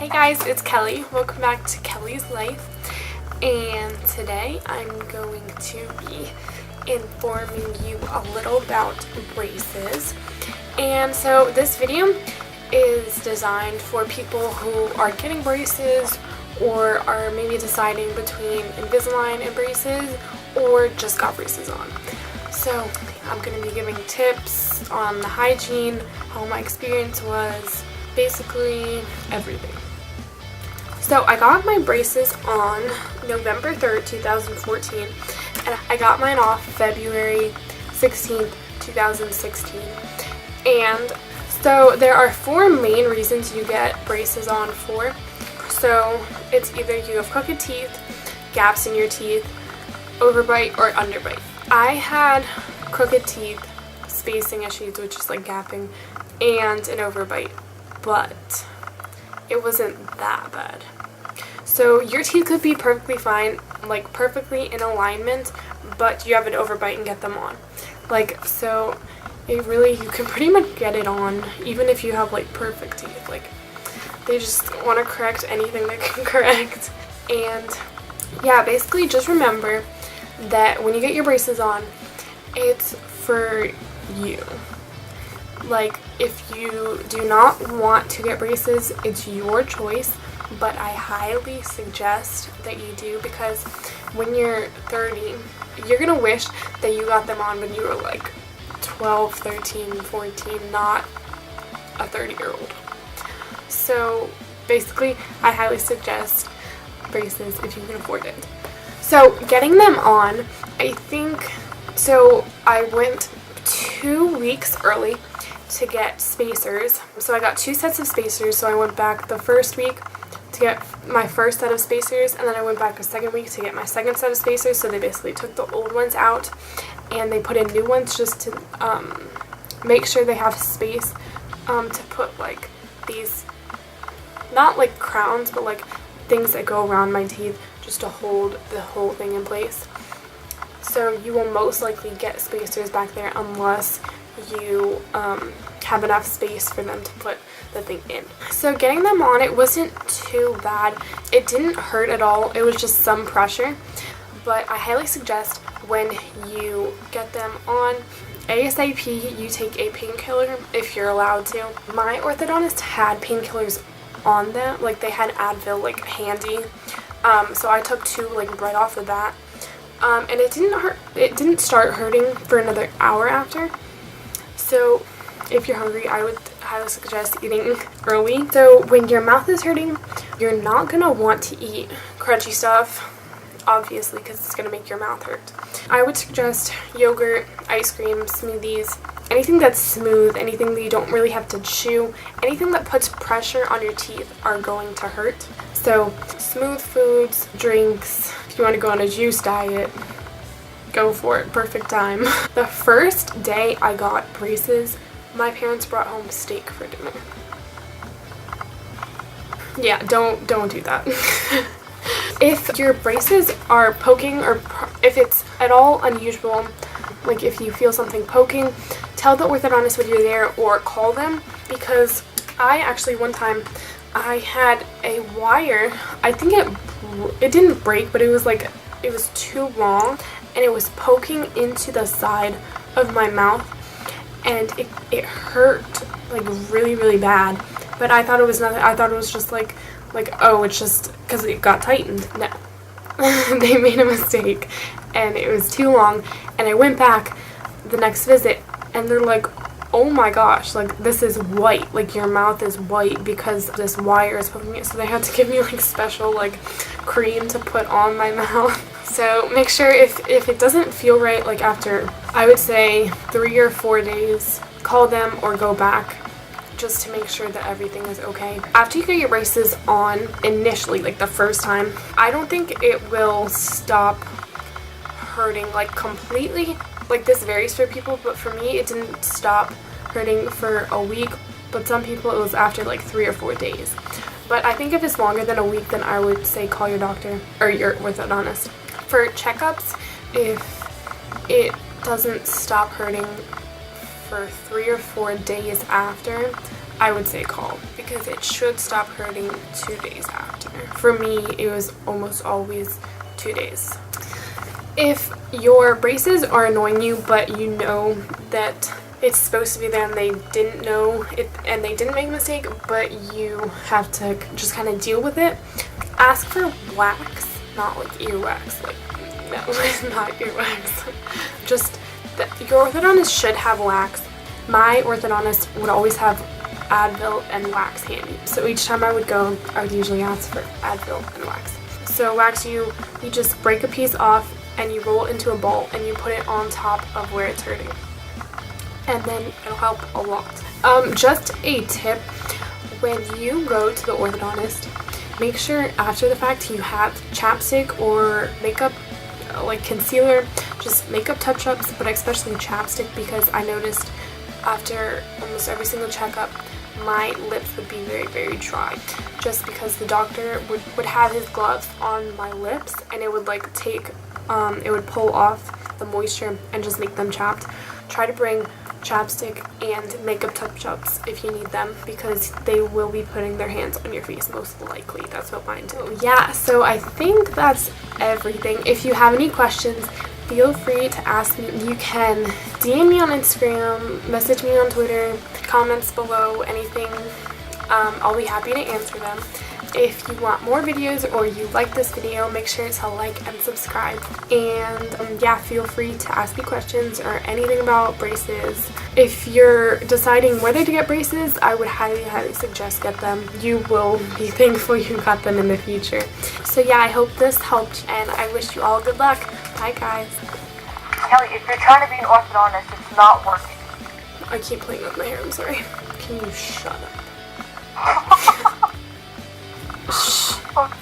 Hey guys, it's Kelly. Welcome back to Kelly's Life. And today I'm going to be informing you a little about braces. And so this video is designed for people who are getting braces or are maybe deciding between Invisalign and braces or just got braces on. So I'm going to be giving tips on the hygiene, how my experience was, basically everything. So I got my braces on November 3rd, 2014, and I got mine off February 16th, 2016. And so there are four main reasons you get braces on for. So it's either you have crooked teeth, gaps in your teeth, overbite, or underbite. I had crooked teeth, spacing issues, which is like gapping, and an overbite, but it wasn't that bad. So your teeth could be perfectly fine, like perfectly in alignment, but you have an overbite and get them on. So it really, you can pretty much get it on even if you have like perfect teeth. Like, they just want to correct anything they can correct. And yeah, basically just remember that when you get your braces on, it's for you. Like, if you do not want to get braces, it's your choice, but I highly suggest that you do, because when you're 30, you're gonna wish that you got them on when you were like 12, 13, 14, not a 30-year-old. So basically, I highly suggest braces if you can afford it. So getting them on, I think, so I went 2 weeks early to get spacers. So I got 2 sets of spacers, so I went back the first week to get my first set of spacers, and then I went back the second week to get my second set of spacers. So they basically took the old ones out and they put in new ones just to make sure they have space to put like these, not like crowns, but like things that go around my teeth just to hold the whole thing in place. So you will most likely get spacers back there unless you have enough space for them to put the thing in. So getting them on, it wasn't too bad. It didn't hurt at all. It was just some pressure. But I highly suggest when you get them on, ASAP, you take a painkiller if you're allowed to. My orthodontist had painkillers on them. Like, they had Advil like handy. So I took 2 like right off the bat. And it didn't hurt. It didn't start hurting for another hour after. So if you're hungry, I would highly suggest eating early. So when your mouth is hurting, you're not gonna want to eat crunchy stuff, obviously, because it's gonna make your mouth hurt. I would suggest yogurt, ice cream, smoothies, anything that's smooth, anything that you don't really have to chew, anything that puts pressure on your teeth are going to hurt. So smooth foods, drinks, if you want to go on a juice diet, go for it. Perfect time. The first day I got braces, my parents brought home steak for dinner. Yeah, don't do that. If your braces are poking, or if it's at all unusual, like if you feel something poking, tell the orthodontist when you're there or call them, because I actually, one time, I had a wire, I think it didn't break, but it was like, it was too long, and it was poking into the side of my mouth, and it hurt like really, really bad. But I thought it was nothing. I thought it was just like oh, it's just because it got tightened. No. They made a mistake, and it was too long, and I went back the next visit, and they're like, oh my gosh, like, this is white, like your mouth is white because this wire is poking it. So they had to give me like special like cream to put on my mouth. So make sure if it doesn't feel right, like after, I would say 3 or 4 days, call them or go back just to make sure that everything is okay. After you get your braces on, initially, like the first time, I don't think it will stop hurting like completely. Like, this varies for people, but for me it didn't stop hurting for a week, but some people it was after like 3 or 4 days. But I think if it's longer than a week, then I would say call your doctor or your orthodontist. For checkups, if it doesn't stop hurting for 3 or 4 days after, I would say call, because it should stop hurting 2 days after. For me, it was almost always 2 days. If your braces are annoying you, but you know that it's supposed to be there and they didn't know it and they didn't make a mistake, but you have to just kind of deal with it, ask for wax, not like earwax, like, no, not earwax. Just that your orthodontist should have wax. My orthodontist would always have Advil and wax handy, so each time I would go, I would usually ask for Advil and wax. So wax, you just break a piece off and you roll it into a ball and you put it on top of where it's hurting, and then it'll help a lot. Just a tip, when you go to the orthodontist, make sure after the fact you have chapstick or makeup, like concealer, just makeup touch-ups, but especially chapstick, because I noticed after almost every single checkup my lips would be very, very dry, just because the doctor would have his gloves on my lips and it would like take, it would pull off the moisture and just make them chapped. Try to bring chapstick and makeup touch-ups if you need them, because they will be putting their hands on your face most likely. That's what mine do. Yeah, so I think that's everything. If you have any questions, feel free to ask me. You can DM me on Instagram, message me on Twitter, comments below, anything. I'll be happy to answer them. If you want more videos or you like this video, make sure to like and subscribe. And yeah, feel free to ask me questions or anything about braces. If you're deciding whether to get braces, I would highly, highly suggest get them. You will be thankful you got them in the future. So yeah, I hope this helped and I wish you all good luck. Bye guys. Kelly, if you're trying to be an orthodontist, it's not working. I keep playing with my hair, I'm sorry. Can you shut up? Shh. Okay.